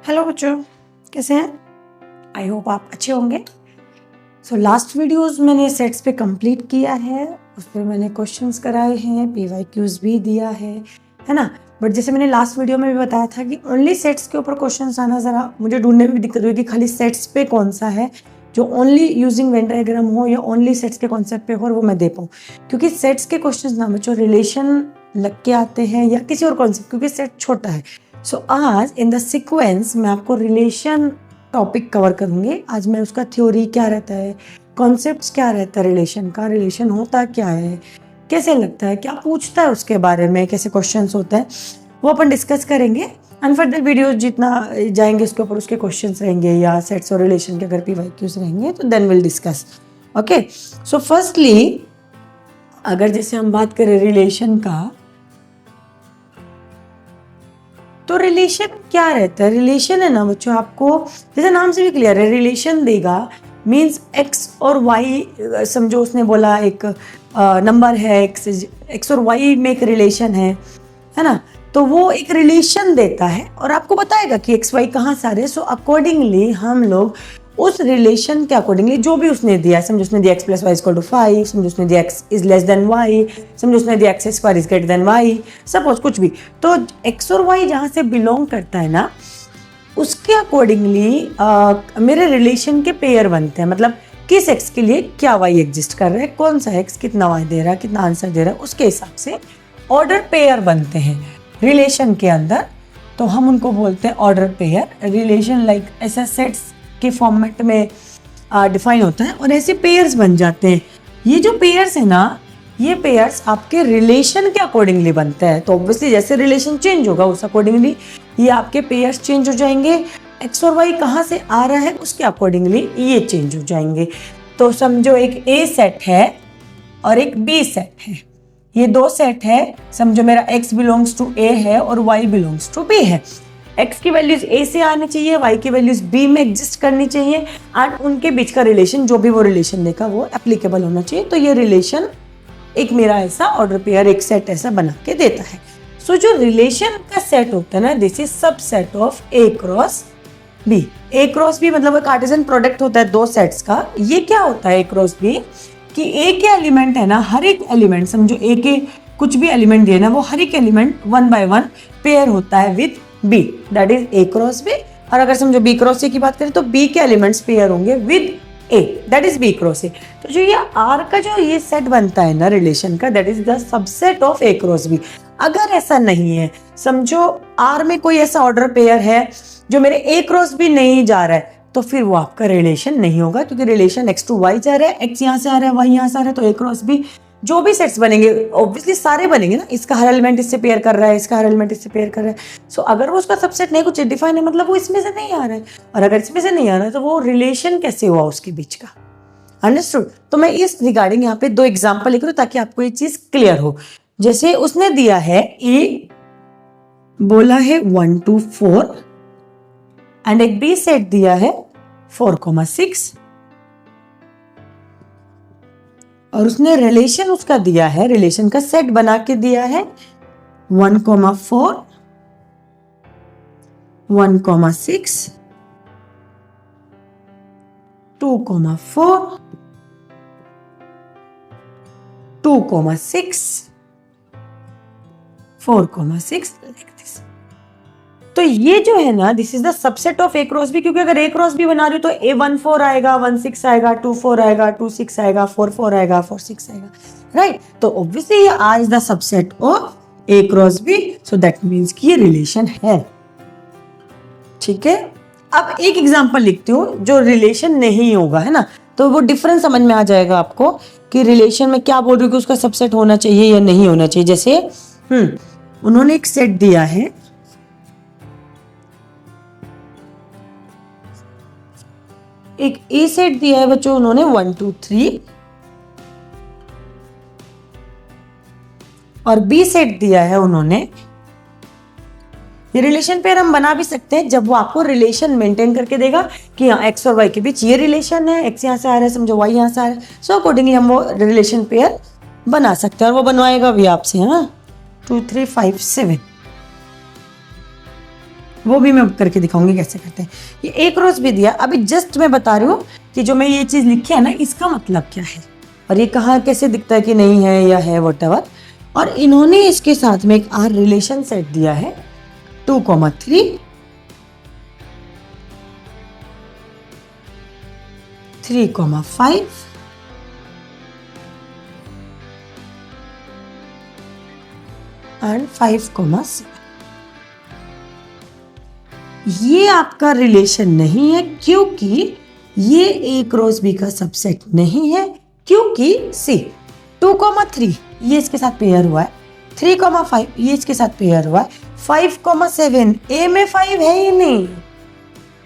Hello बच्चों, कैसे हैं? आई होप आप अच्छे होंगे। लास्ट वीडियोस मैंने सेट्स पे कंप्लीट किया है, उस पर मैंने क्वेश्चंस कराए हैं, PYQs भी दिया है ना। बट जैसे मैंने लास्ट वीडियो में भी बताया था कि ओनली सेट्स के ऊपर क्वेश्चंस आना ज़रा मुझे ढूंढने में भी दिक्कत हुई कि खाली सेट्स पे कौन सा है जो ओनली यूजिंग वेन डायग्राम हो या ओनली सेट्स के कॉन्सेप्ट पे हो और वो मैं दे पाऊँ, क्योंकि सेट्स के क्वेश्चंस ना बच्चों रिलेशन लग के आते हैं या किसी और कॉन्सेप्ट, क्योंकि सेट छोटा है। आज इन द सीक्वेंस मैं आपको रिलेशन टॉपिक कवर करूंगी। आज मैं उसका थ्योरी क्या रहता है, कॉन्सेप्ट्स क्या रहता है रिलेशन का, रिलेशन होता क्या है, कैसे लगता है, क्या पूछता है उसके बारे में, कैसे क्वेश्चंस होता है, वो अपन डिस्कस करेंगे। एंड फर्दर वीडियो जितना जाएंगे उसके ऊपर उसके क्वेश्चंस रहेंगे या सेट्स और रिलेशन के अगर PYQs रहेंगे तो then will discuss. Okay, so firstly अगर जैसे हम बात करें रिलेशन का, तो रिलेशन क्या रहता है? रिलेशन है ना बच्चों, आपको जैसे नाम से भी क्लियर है, रिलेशन देगा मीन्स एक्स और वाई। समझो उसने बोला एक नंबर है एक्स और वाई में एक रिलेशन है ना, तो वो एक रिलेशन देता है और आपको बताएगा कि एक्स वाई कहाँ से आ रहे हैं। सो अकॉर्डिंगली हम लोग उस रिलेशन के अकॉर्डिंगली जो भी उसने दिया, समझो उसने दिया x + y = 5, समझो उसने दिया x is less than y, समझो उसने दिया x² is greater than y, suppose कुछ भी, तो x और y जहाँ से बिलोंग करता है ना, उसके अकॉर्डिंगली मेरे रिलेशन के पेयर बनते हैं। मतलब किस x के लिए क्या y एग्जिस्ट कर रहा है, कौन सा x कितना y दे रहा है, कितना आंसर दे रहा है, उसके हिसाब से ऑर्डर पेयर बनते हैं रिलेशन के अंदर। तो हम उनको बोलते हैं ऑर्डर पेयर। रिलेशन लाइक ऐसा सेट्स के फॉर्मेट में डिफाइन होता है और ऐसे पेयर्स बन जाते हैं। ये जो पेयर्स है ना, ये पेयर्स आपके रिलेशन के अकॉर्डिंगली बनते हैं। तो ऑब्वियसली जैसे रिलेशन चेंज होगा उस अकॉर्डिंगली ये आपके पेयर्स चेंज हो जाएंगे। एक्स और वाई कहाँ से आ रहा है उसके अकॉर्डिंगली ये चेंज हो जाएंगे। तो समझो एक ए सेट है और एक बी सेट है, ये दो सेट है। समझो मेरा x बिलोंग्स टू a है और y बिलोंग्स टू b है। x की वैल्यूज a से आनी चाहिए, y की वैल्यूज b में एग्जिस्ट करनी चाहिए एंड उनके बीच का रिलेशन जो भी वो रिलेशन देगा वो एप्लीकेबल होना चाहिए। तो ये रिलेशन एक मेरा ऐसा ऑर्डर पेयर एक सेट ऐसा बना के देता है। सो जो रिलेशन का सेट होता है ना, this is subset of a cross b। a cross b मतलब कार्टेशियन प्रोडक्ट होता है दो सेट्स का। ये क्या होता है a क्रॉस b कि ए के एलिमेंट है ना, हर एक एलिमेंट समझो ए के कुछ भी एलिमेंट दिए ना, वो हर एक एलिमेंट 1 by 1 पेयर होता है with B, that is A cross B. और अगर समझो बी क्रॉस ए की बात करें तो बी के एलिमेंट्स पेयर होंगे with A, that is B cross A. तो जो ये आर का जो ये सेट बनता है ना रिलेशन का, that is the subset of A cross B. अगर ऐसा नहीं है, समझो आर में कोई ऐसा ऑर्डर पेयर है जो मेरे ए क्रॉस बी नहीं जा रहा है, तो फिर वो आपका रिलेशन नहीं होगा, क्योंकि रिलेशन x to y जा रहा है, x यहाँ से आ रहा है, y यहाँ से आ रहा है। तो a क्रॉस b जो भी सेट्स बनेंगे ऑब्वियसली सारे बनेंगे ना, इसका हर एलिमेंट इससे पेयर कर रहा है, इसका हर एलिमेंट इससे पेयर कर रहा है। सो अगर वो उसका सबसेट नहीं कुछ डिफाइन है, मतलब वो इसमें से नहीं आ रहा है, और अगर इसमें से नहीं आ रहा है तो वो रिलेशन कैसे हुआ उसके बीच का। अंडरस्टूड? तो मैं इस रिगार्डिंग यहाँ पे दो एग्जाम्पल लिख रहा हूँ ताकि आपको ये चीज क्लियर हो। जैसे उसने दिया है ए, बोला है 1 to 4 एंड एक बी सेट दिया है 4,6 और उसने रिलेशन उसका दिया है, रिलेशन का सेट बना के दिया है 1,4 1,6 2,4 2,6 4,6 like this। तो ये जो है ना, this is the subset of A cross B, क्योंकि अगर ए क्रॉस बी बना रही हो तो ए 1,4 आएगा, 1,6 आएगा, 2,4 आएगा, 2,6 आएगा, 4,4 आएगा, 4,6 आएगा, राइट। तो ऑब्वियसली ये आज the subset of A cross B, so that means कि ये रिलेशन है। ठीक है, अब एक एग्जांपल लिखती हूँ जो रिलेशन नहीं होगा, है ना, तो वो डिफरेंस समझ में आ जाएगा आपको कि रिलेशन में क्या बोल रही हूँ कि उसका सबसेट होना चाहिए या नहीं होना चाहिए। जैसे उन्होंने एक सेट दिया है, एक ए सेट दिया है बच्चों उन्होंने 1 2 3 और बी सेट दिया है उन्होंने। ये रिलेशन पेयर हम बना भी सकते हैं जब वो आपको रिलेशन मेंटेन करके देगा कि हाँ एक्स और वाई के बीच ये रिलेशन है, एक्स यहाँ से आ रहा है, समझो वाई यहाँ से आ रहा है। सो अकॉर्डिंगली हम वो रिलेशन पेयर बना सकते हैं और वो बनवाएगा भी आपसे। हाँ 2 3 5 7 वो भी मैं करके दिखाऊंगी कैसे करते हैं। ये ए क्रॉस बी दिया, अभी जस्ट मैं बता रही हूँ कि जो मैं ये चीज लिखी है ना इसका मतलब क्या है और ये कहाँ कैसे दिखता है कि नहीं है या है व्हाटएवर। और इन्होंने इसके साथ में एक आर रिलेशन सेट दिया है 2,3, 3,5 एंड 5,7। ये आपका रिलेशन नहीं है क्योंकि ये ए क्रॉस बी का सबसेट नहीं है, क्योंकि सी 2,3 ये इसके साथ पेयर हुआ है, 3,5 ये इसके साथ पेयर हुआ है, 5,7 ए में 5 है ही नहीं।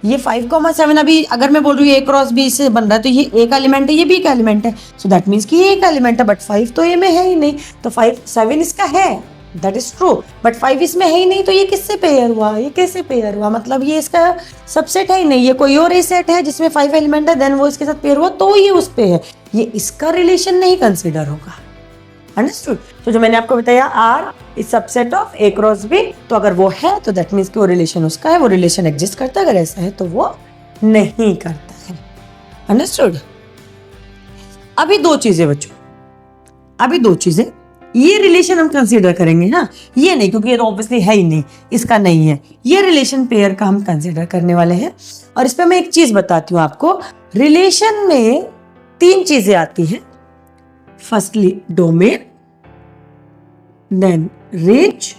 ये 5,7 अभी अगर मैं बोल रही हूँ ए क्रॉस बी से बन रहा है तो ये ए का एलिमेंट है, ये बी का एलिमेंट है, सो दैट मीन्स कि ये ए का एलिमेंट है, बट 5 तो ए में है ही नहीं, तो 7 इसका है, दैट इज ट्रू, बट 5 इसमें है ही नहीं, तो ये किससे पेयर हुआ, ये कैसे पेयर हुआ, मतलब ये इसका सबसेट है ही नहीं, ये कोई और ए सेट है जिसमें 5 एलिमेंट है, देन वो इसके साथ पेयर हुआ तो ये उस पे है, ये इसका रिलेशन नहीं कंसिडर होगा। अंडरस्टूड? तो जो मैंने आपको बताया R is subset of A cross B, तो अगर वो है तो दैट मीन्स कि वो रिलेशन उसका है, वो रिलेशन एग्जिस्ट करता है, अगर ऐसा है तो वो नहीं करता है। अंडरस्टूड? अभी दो चीजें बच्चों, अभी दो चीजें, ये रिलेशन हम कंसीडर करेंगे ना, ये नहीं क्योंकि ये तो ऑब्वियसली है ही नहीं, इसका नहीं है, ये रिलेशन पेयर का हम कंसीडर करने वाले हैं। और इस पे मैं एक चीज बताती हूँ आपको, रिलेशन में 3 चीजें आती हैं, फर्स्टली डोमेन, देन रेंज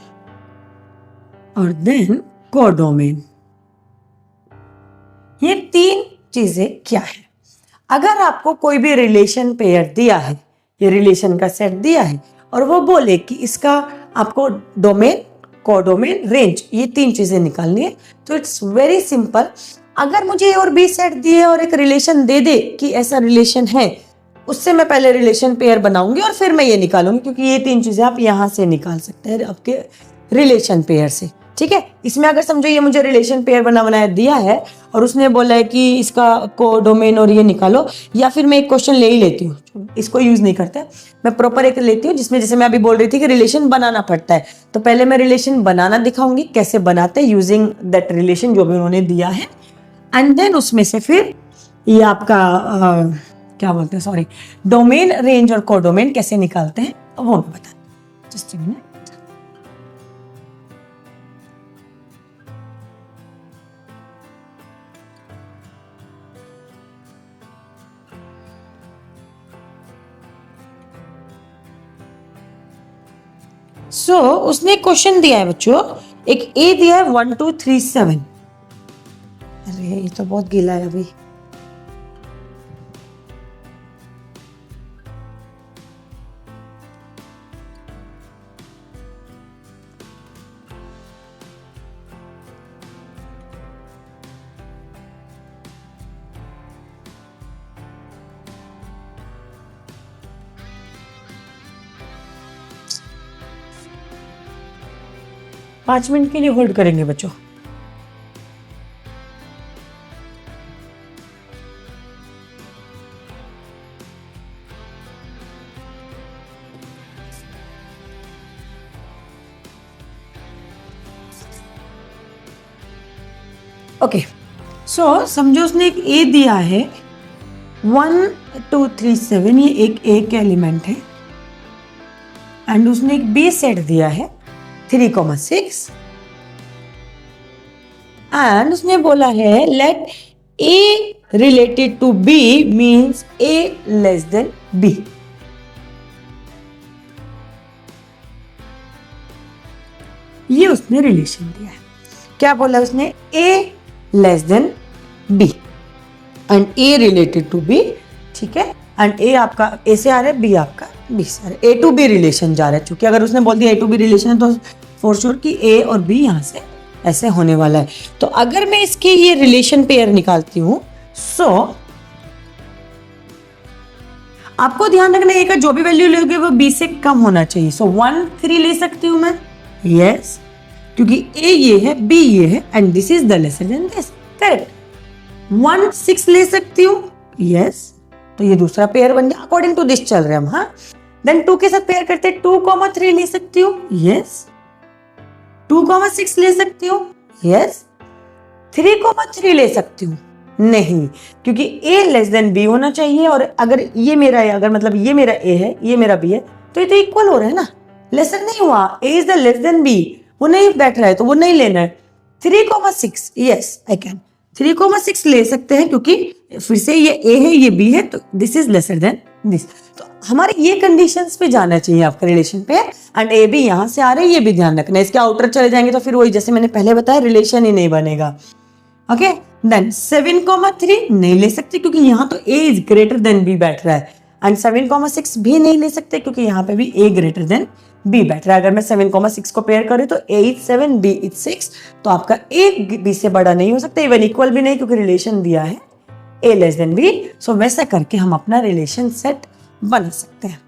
और देन कोडोमेन। ये 3 चीजें क्या है? अगर आपको कोई भी रिलेशन पेयर दिया है, ये रिलेशन का सेट दिया है और वो बोले कि इसका आपको डोमेन, कोडोमेन, रेंज ये 3 चीजें निकालनी है, तो इट्स वेरी सिंपल। अगर मुझे ए और बी सेट दिए और एक रिलेशन दे दे कि ऐसा रिलेशन है, उससे मैं पहले रिलेशन पेयर बनाऊंगी और फिर मैं ये निकालूंगी, क्योंकि ये 3 चीजें आप यहां से निकाल सकते हैं आपके रिलेशन पेयर से। ठीक है, इसमें अगर समझो ये मुझे रिलेशन पेयर बनाया दिया है और उसने बोला है कि इसका कोडोमेन और ये निकालो, या फिर मैं एक क्वेश्चन ले ही लेती हूँ, इसको यूज नहीं करते, मैं प्रॉपर एक लेती हूँ जिसमें जैसे मैं अभी बोल रही थी कि रिलेशन बनाना पड़ता है, तो पहले मैं रिलेशन बनाना दिखाऊंगी कैसे बनाते हैं यूजिंग दैट रिलेशन जो भी उन्होंने दिया है, एंड देन उसमें से फिर ये आपका क्या बोलते हैं, सॉरी, डोमेन, रेंज और कोडोमेन कैसे निकालते हैं वो मैं बता, जस्ट अ मिनट। सो उसने क्वेश्चन दिया है बच्चों, एक ए दिया है 1 2 3 7। अरे ये तो बहुत गीला है अभी। पांच मिनट के लिए होल्ड करेंगे बच्चों। ओके, सो समझो उसने एक ए दिया है 1 2 3 7, ये एक ए का एलिमेंट है, एंड उसने एक बी सेट दिया है 3,6, एंड उसने बोला है let A related to B means A less than B. ये उसने रिलेशन दिया है, क्या बोला उसने, A less than B and A related to B, ठीक है, एंड ए आपका ए से आ रहा है, बी आपका बी से आ रहा है, ए टू बी रिलेशन जा रहा है, क्योंकि अगर उसने बोल दिया ए टू बी रिलेशन है तो फॉर श्योर कि ए और बी यहाँ से ऐसे होने वाला है। तो अगर मैं इसके ये रिलेशन पेयर निकालती हूं, सो आपको ध्यान रखना ए का जो भी वैल्यू लोगे वो बी से कम होना चाहिए। सो 1 3 ले सकती हूं मैं, यस, क्योंकि ए ये है, बी ये है, and this is the lesser than this, correct. 1 6 ले सकती हूँ, यस, तो ये दूसरा पेयर बन गया, अकॉर्डिंग टू दिस चल रहे हम, हाँ। देन 2 के साथ पेयर करते 2,3 ले सकती हूँ, यस। 2,6 ले सकती हूँ, यस, 3,3 ले सकती हूँ? नहीं, क्योंकि a लेस देन b होना चाहिए, और अगर ये मेरा है, अगर मतलब ये मेरा a है, ये मेरा b है, तो ये तो इक्वल हो रहा है ना, लेसर नहीं हुआ। a is the less than b, वो नहीं बैठ रहा है तो वो नहीं लेना है। 3,6, यस आई कैन 3,6 ले सकते हैं, क्योंकि फिर से ये a है, ये b है, तो this is lesser than this. तो हमारे ये कंडीशंस पे जाना चाहिए आपका रिलेशन पे, एंड ए बी यहाँ से आ रहे हैं, ये भी ध्यान रखना है। इसके आउटर चले जाएंगे तो फिर वही जैसे मैंने पहले बताया, रिलेशन ही नहीं बनेगा। ओके, देन 7,3 नहीं ले सकते, क्योंकि यहाँ तो a is greater than b बैठ रहा है, एंड 7,6 भी नहीं ले सकते, क्योंकि यहाँ पे भी a ग्रेटर देन b बैठ रहा है। अगर मैं 7,6 को पेयर करें तो a इज 7, b इज 6, तो आपका a b से बड़ा नहीं हो सकता, इवन इक्वल भी नहीं, क्योंकि रिलेशन दिया है a लेस देन b। सो वैसा करके हम अपना रिलेशन सेट बना सकते हैं।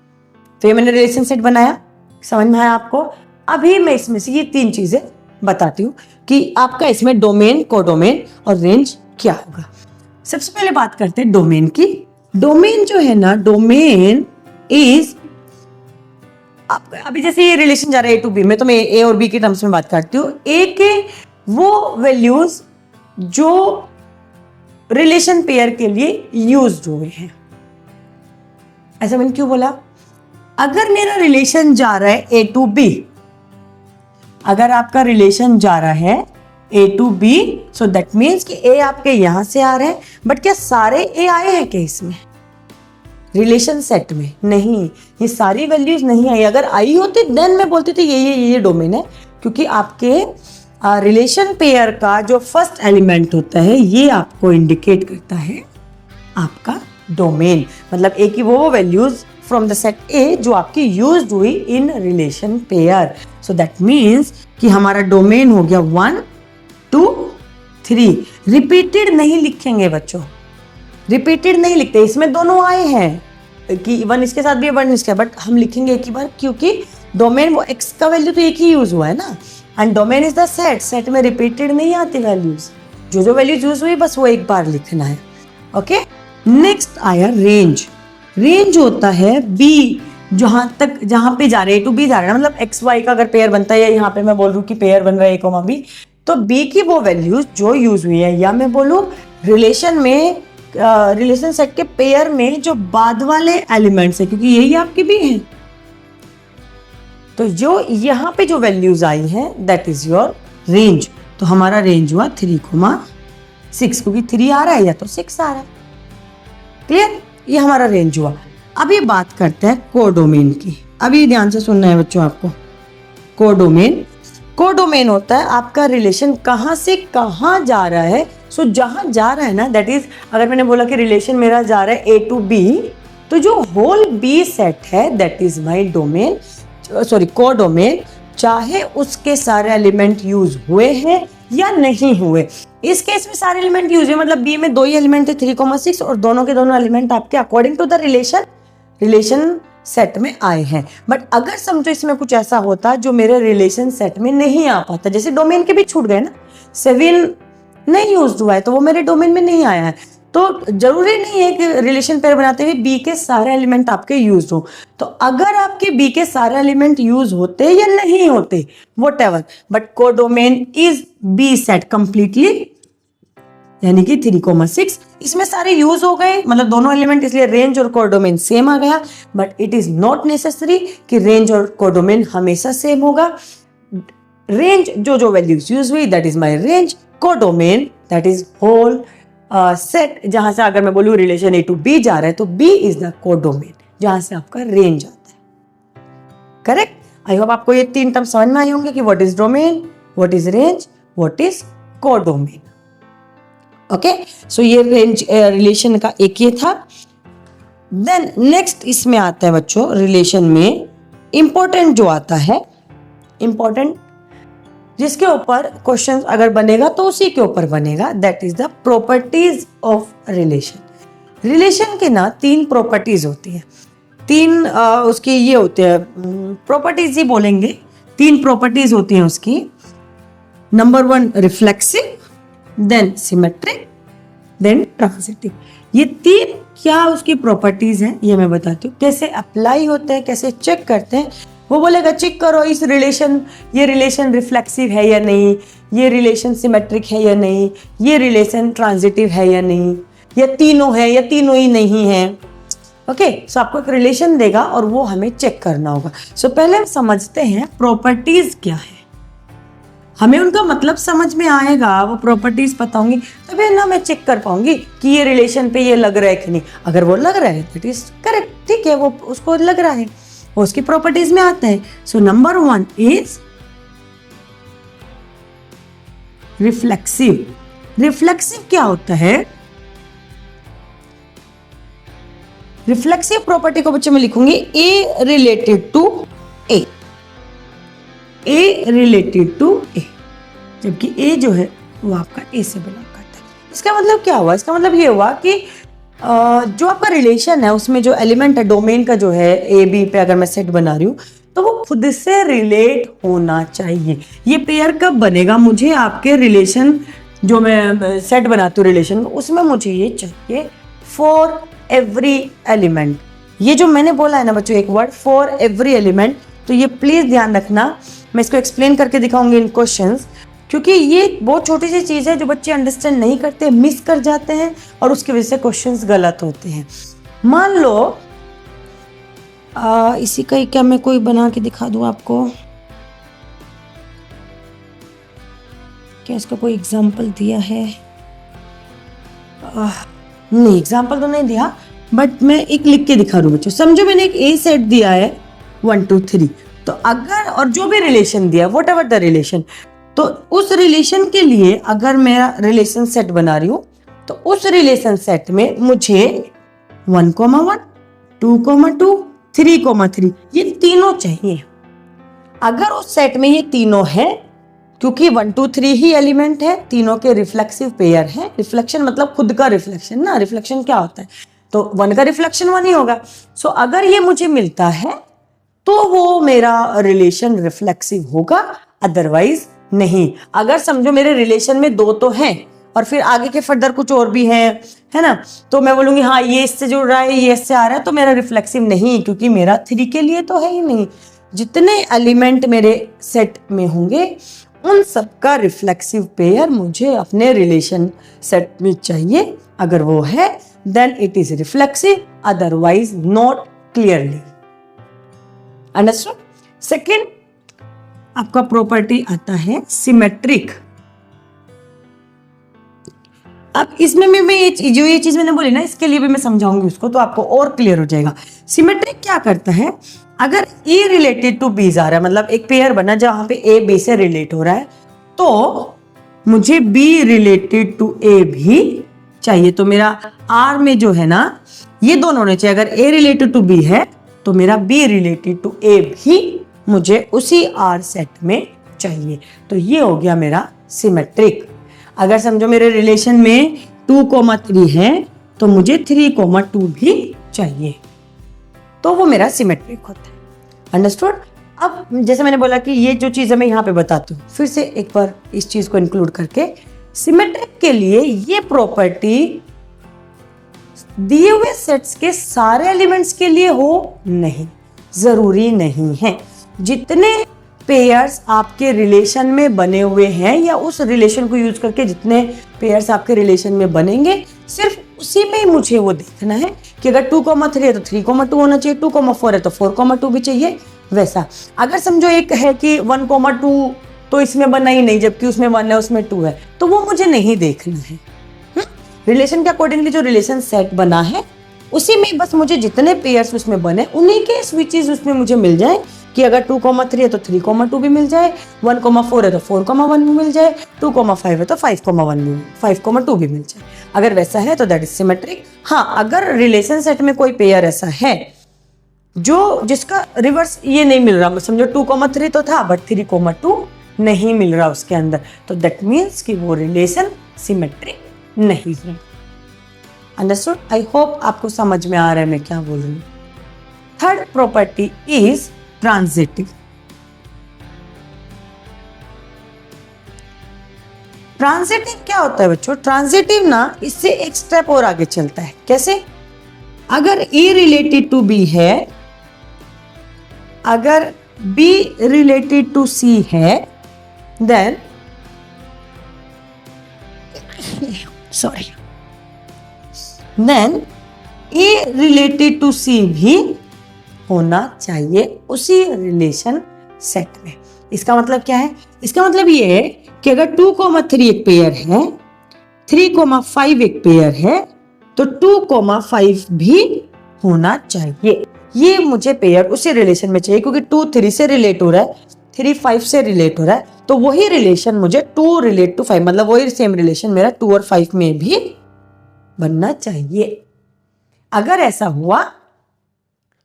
तो ये मैंने रिलेशन सेट बनाया, समझ में आया आपको? अभी मैं इसमें से ये 3 चीजें बताती हूँ कि आपका इसमें डोमेन, कोडोमेन और रेंज क्या होगा। सबसे पहले बात करते हैं डोमेन की। डोमेन जो है ना, डोमेन इज, अभी जैसे ये रिलेशन जा रहा है a टू b में, तो मैं a और b के टर्म्स में बात करती हूँ। a के वो वैल्यूज जो रिलेशन पेयर के लिए यूज्ड हुए हैं। ऐसा मैंने क्यों बोला? अगर मेरा रिलेशन जा रहा है a टू b, अगर आपका रिलेशन जा रहा है a to b, so that means कि a आपके यहां से आ रहे हैं, बट क्या सारे a आए हैं क्या इसमें रिलेशन सेट में? नहीं, ये सारी वैल्यूज नहीं आई। अगर आई होती देन मैं बोलती थी ये डोमेन है, क्योंकि आपके रिलेशन पेयर का जो फर्स्ट एलिमेंट होता है ये आपको इंडिकेट करता है आपका डोमेन। मतलब ए की वो वैल्यूज फ्रॉम द सेट ए जो आपकी यूज्ड हुई in relation pair. So that means कि हमारा डोमेन हो गया 1, 2, 3। रिपीटेड नहीं लिखेंगे बच्चों, रिपीटेड नहीं लिखते। इसमें दोनों आए हैं कि 1 इसके साथ भी 1 इसके, बट हम लिखेंगे एक ही बार, क्योंकि डोमेन वो x का वैल्यू तो एक ही यूज हुआ है ना, and domain is the set. Set में रिपीटेड नहीं आती वैल्यूज, जो वैल्यूज यूज हुई बस वो एक बार लिखना है। ओके, नेक्स्ट आया रेंज। रेंज होता है b, जहां पे जा रहे टू बी जा रहा है, मतलब एक्स वाई का अगर पेयर बनता है, या यहाँ पे मैं बोल रहा हूँ कि पेयर बन रहा है a, b, तो b की वो वैल्यूज जो यूज हुई है, या मैं बोलूँ रिलेशन में, रिलेशन सेट के पेयर में जो बाद वाले एलिमेंट्स है, क्योंकि यही आपके भी हैं, तो जो यहाँ पे जो वैल्यूज आई हैं दैट इज योर रेंज। तो हमारा रेंज हुआ 3,6, क्योंकि 3 आ रहा है या तो 6 आ रहा है। क्लियर? ये हमारा रेंज हुआ। अभी बात करते हैं कोडोमेन की। अभी ध्यान से सुनना है बच्चों आपको। कोडोमेन होता है आपका रिलेशन कहाँ से कहाँ जा रहा है। सो जहां जा रहा है ना, दैट इज, अगर मैंने बोला कि रिलेशन मेरा जा रहा है a टू b, तो जो होल b सेट है that is my domain, sorry codomain, चाहे उसके सारे एलिमेंट यूज हुए हैं या नहीं हुए। इस केस में सारे एलिमेंट यूज हुए, मतलब b में 2 ही एलिमेंट थे 3,6, और दोनों के दोनों एलिमेंट आपके according to the relation set में आए हैं। बट अगर समझो इसमें कुछ ऐसा होता जो मेरे रिलेशन सेट में नहीं आ पाता, जैसे डोमेन के भी छूट गए ना, 7 नहीं यूज हुआ है तो वो मेरे डोमेन में नहीं आया है, तो जरूरी नहीं है कि रिलेशन पेयर बनाते हुए बी के सारे एलिमेंट आपके यूज हो। तो अगर आपके बी के सारे एलिमेंट यूज होते या नहीं होते whatever, but codomain is B set completely, यानी कि 3,6 इसमें सारे यूज हो गए, मतलब दोनों एलिमेंट, इसलिए रेंज और कोडोमेन सेम आ गया। But it is not necessary कि रेंज और कोडोमेन हमेशा सेम होगा। रेंज जो वैल्यूज यूज हुई that is my range, codomain that is whole set, जहां से अगर मैं बोलूं रिलेशन a टू b जा रहा है तो b इज द कोडोमेन, जहां से आपका रेंज आता है। करेक्ट? आई होप आपको ये 3 टर्म समझ में आए होंगे कि what is domain, what is range, what is codomain. Okay, so ये रेंज रिलेशन का एक ये था। देन नेक्स्ट इसमें आता है बच्चों रिलेशन में इंपॉर्टेंट जो आता है, इंपॉर्टेंट जिसके ऊपर क्वेश्चन अगर बनेगा तो उसी के ऊपर बनेगा, that is the properties of relation. Relation के ना 3 प्रॉपर्टीज होती है, 3 उसकी ये होते हैं, प्रॉपर्टीज ही बोलेंगे, 3 प्रॉपर्टीज होती हैं उसकी। Number 1 reflexive, then symmetric, then transitive. ये 3 क्या उसकी प्रॉपर्टीज हैं ये मैं बताती हूँ, कैसे अप्लाई होते हैं, कैसे चेक करते हैं। वो बोलेगा चेक करो इस रिलेशन, ये रिलेशन रिफ्लेक्सिव है या नहीं, ये रिलेशन सिमेट्रिक है या नहीं, ये रिलेशन ट्रांजिटिव है या नहीं, या तीनों है या तीनों ही नहीं है। ओके, सो आपको एक रिलेशन देगा और वो हमें चेक करना होगा। सो पहले हम समझते हैं प्रॉपर्टीज क्या है। हमें उनका मतलब समझ में आएगा, वो प्रॉपर्टीज पता होंगी, तभी ना मैं चेक कर पाऊंगी कि ये रिलेशन पे ये लग रहा है कि नहीं। अगर वो लग रहा है दैट इज करेक्ट, ठीक है, वो उसको लग रहा है, वो उसकी प्रॉपर्टीज में आता है। So number 1 is reflexive. Reflexive क्या होता है? रिफ्लेक्सिव प्रॉपर्टी को बच्चे में लिखूंगी A related to A, A related to A, जबकि ए जो है वो आपका ए से बिलोंग करता है। इसका मतलब क्या हुआ? इसका मतलब ये हुआ कि जो आपका रिलेशन है उसमें जो एलिमेंट है डोमेन का जो है ए बी पे अगर मैं सेट बना रही हूँ तो वो खुद से रिलेट होना चाहिए। ये पेयर कब बनेगा? मुझे आपके रिलेशन जो मैं सेट बनाती हूँ रिलेशन उसमें मुझे ये चाहिए फॉर एवरी एलिमेंट। ये जो मैंने बोला है ना बच्चों एक वर्ड फॉर एवरी एलिमेंट, तो ये प्लीज ध्यान रखना, मैं इसको एक्सप्लेन करके दिखाऊंगी इन क्वेश्चंस, क्योंकि ये बहुत छोटी सी चीज है जो बच्चे अंडरस्टैंड नहीं करते, मिस कर जाते हैं और उसकी वजह से क्वेश्चंस गलत होते हैं। मान लो इसी का ही क्या मैं कोई बना के दिखा दूं आपको, क्या इसका कोई एग्जाम्पल दिया है? नहीं, एग्जाम्पल तो नहीं दिया, बट मैं एक लिख के दिखा रही हूँ बच्चों। समझो मैंने एक ए सेट दिया है 1 2 3, तो अगर और जो भी रिलेशन दिया व्हाट एवर द रिलेशन, तो उस रिलेशन के लिए अगर मैं रिलेशन सेट बना रही हूँ तो उस रिलेशन सेट में मुझे 1, 1, 2, 2, 3, 3 ये तीनों चाहिए। अगर उस सेट में ये तीनों है, क्योंकि 1 2 3 ही एलिमेंट है, तीनों के रिफ्लेक्सिव पेयर है। रिफ्लेक्शन मतलब खुद का रिफ्लेक्शन ना, रिफ्लेक्शन क्या होता है? तो 1 का रिफ्लेक्शन 1 ही होगा। सो अगर ये मुझे मिलता है तो वो मेरा रिलेशन रिफ्लेक्सिव होगा, अदरवाइज नहीं। अगर समझो मेरे रिलेशन में 2 तो हैं और फिर आगे के फर्दर कुछ और भी हैं, है ना, तो मैं बोलूंगी हाँ ये इससे जुड़ रहा है, ये इससे आ रहा है, तो मेरा रिफ्लेक्सिव नहीं, क्योंकि मेरा 3 के लिए तो है ही नहीं। जितने एलिमेंट मेरे सेट में होंगे उन सबका रिफ्लेक्सिव पेयर मुझे अपने रिलेशन सेट में चाहिए। अगर वो है then it is reflexive, otherwise not clearly understood. Second आपका प्रॉपर्टी आता है सिमेट्रिक। अब इसमें मैं ये चीज मैंने बोली ना, इसके लिए भी मैं समझाऊंगी उसको, तो आपको और क्लियर हो जाएगा। सिमेट्रिक क्या करता है? अगर ए रिलेटेड टू बी आ रहा है, मतलब एक पेयर बना जहां पे ए बी से रिलेट हो रहा है, तो मुझे बी रिलेटेड टू ए भी चाहिए। तो मेरा आर में जो है ना ये दोनों होने चाहिए। अगर ए रिलेटेड टू बी है तो मेरा बी रिलेटेड टू ए भी मुझे उसी आर सेट में चाहिए। तो ये हो गया मेरा सिमेट्रिक। अगर समझो मेरे रिलेशन में 2, 3 है तो मुझे 3, 2 भी चाहिए, तो वो मेरा सिमेट्रिक होता है। अंडरस्टूड। अब जैसे मैंने बोला कि ये जो चीज़ें मैं यहाँ पे बताती हूँ, फिर से एक बार इस चीज को इंक्लूड करके, सिमेट्रिक के लिए ये प्रॉपर्टी दिए हुए सेट्स के सारे एलिमेंट्स के लिए हो नहीं, जरूरी नहीं है। जितने पेयर्स आपके रिलेशन में बने हुए हैं या उस रिलेशन को यूज करके जितने पेयर्स आपके रिलेशन में बनेंगे, सिर्फ उसी में ही मुझे वो देखना है कि अगर 2, 3 है तो 3, 2 होना चाहिए, 2, 4 है तो 4, 2 भी चाहिए। वैसा अगर समझो एक है कि 1, 2 तो इसमें बना ही नहीं, जबकि उसमें 1 है उसमें 2 है, तो वो मुझे नहीं देखना है। रिलेशन के अकॉर्डिंगली जो रिलेशन सेट बना है उसी में बस मुझे जितने पेयर्स उसमें बने उन्हीं के स्विचेस उसमें मुझे मिल जाए, कि अगर 2, 3 है तो 3, 2 भी मिल जाए, 1, 4 है तो 4, 1 भी मिल जाए, 2, 5 है तो 5, 2 भी मिल जाए। अगर वैसा है तो दैट इज सिमेट्रिक। हाँ, अगर रिलेशन सेट में कोई पेयर ऐसा है जो जिसका रिवर्स ये नहीं मिल रहा, समझो 2, 3 तो था बट 3, 2 नहीं मिल रहा उसके अंदर, तो दैट मीन्स कि वो रिलेशन सिमेट्रिक नहीं है। अंडरस्टूड। आई होप आपको समझ में आ रहा है मैं क्या बोल रही हूँ। Third property is transitive. Transitive क्या होता है बच्चों? ट्रांजिटिव ना इससे एक स्टेप और आगे चलता है। कैसे? अगर ए रिलेटेड टू बी है, अगर B related to C है, then sorry, then A related to C भी होना चाहिए उसी रिलेशन सेट में। इसका मतलब क्या है? इसका मतलब ये है कि अगर 2,3 एक पेयर है, 3,5 एक पेयर है, तो 2,5 भी होना चाहिए। ये मुझे पेयर उसी रिलेशन में चाहिए, क्योंकि 2 3 से रिलेट हो रहा है, 3 5 से रिलेट हो रहा है, तो वही रिलेशन मुझे 2 रिलेट टू 5, मतलब वही सेम रिलेशन मेरा 2 और 5 में भी बनना चाहिए। अगर ऐसा हुआ,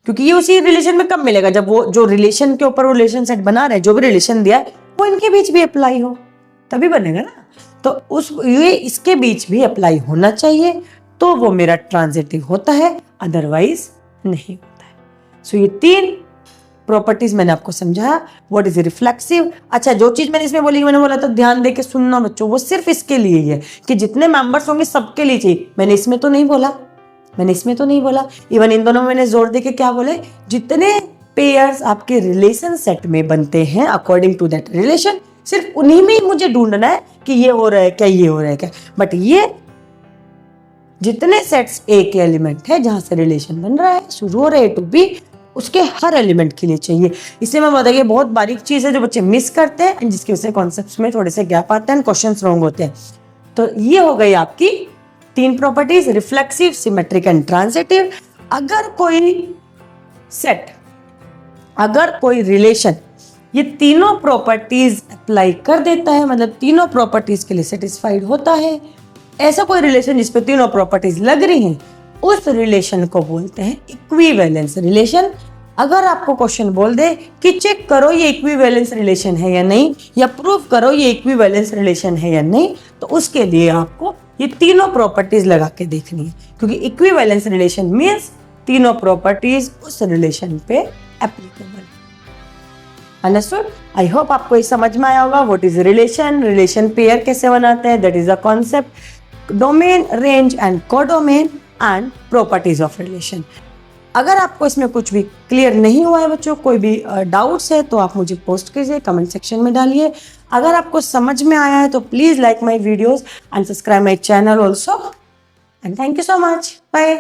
क्योंकि ये उसी रिलेशन में कब मिलेगा? जब वो जो रिलेशन के ऊपर वो रिलेशन सेट बना रहे, जो भी रिलेशन दिया है वो इनके बीच भी अप्लाई हो, तभी बनेगा ना। तो ये इसके बीच भी अप्लाई होना चाहिए, तो वो मेरा ट्रांजिटिव होता है, अदरवाइज नहीं होता है। सो ये 3 प्रॉपर्टीज मैंने आपको समझाया। What is reflexive? अच्छा, जो चीज मैंने इसमें बोली, मैंने बोला तो ध्यान दे के सुनना बच्चों, वो सिर्फ इसके लिए ही है कि जितने मेंबर्स होंगे सबके लिए चाहिए। मैंने इसमें तो नहीं बोला, इवन इन दोनों में मैंने जोर दे के क्या बोले, जितने पेयर्स आपके रिलेशन सेट में बनते हैं अकॉर्डिंग टू दैट रिलेशन, सिर्फ उन्हीं में ही मुझे ढूंढना है कि ये हो रहा है क्या, ये हो रहा है क्या। बट ये जितने सेट्स ए के एलिमेंट है जहां से रिलेशन बन रहा है, शुरू हो रहा है टू बी, उसके हर एलिमेंट के लिए चाहिए। इसलिए मैं बताइए, बहुत बारीक चीज है जो बच्चे मिस करते हैं, जिसकी वजह से कॉन्सेप्ट्स में थोड़े से गैप आते हैं, क्वेश्चंस रॉन्ग होते हैं। तो ये हो गई आपकी 3 properties, reflexive, symmetric and transitive. अगर कोई रिलेशन ये तीनों प्रॉपर्टीज अप्लाई कर देता है, मतलब तीनों प्रॉपर्टीज के लिए सेटिस्फाइड होता है, ऐसा कोई रिलेशन जिसपे तीनों प्रॉपर्टीज लग रही हैं, उस रिलेशन को बोलते हैं इक्विवेलेंस रिलेशन। अगर आपको क्वेश्चन बोल दे कि चेक करो ये इक्विवेलेंस रिलेशन है या नहीं, या प्रूव करो ये इक्विवेलेंस रिलेशन है या नहीं, तो उसके लिए आपको ये तीनों प्रॉपर्टीज लगा के देखनी है, क्योंकि इक्विवेलेंस रिलेशन मींस तीनों प्रॉपर्टीज उस रिलेशन पे एप्लीकेबल। अंडरस्टूड? आई होप आपको ये समझ में आया होगा। व्हाट इज रिलेशन पेयर कैसे बनाते हैं, that is a concept, domain, range and codomain and properties of relation. अगर आपको इसमें कुछ भी क्लियर नहीं हुआ है बच्चों, कोई भी डाउट्स है, तो आप मुझे पोस्ट कीजिए, कमेंट सेक्शन में डालिए। अगर आपको समझ में आया है तो please like my videos and subscribe my channel also, and thank you so much. Bye.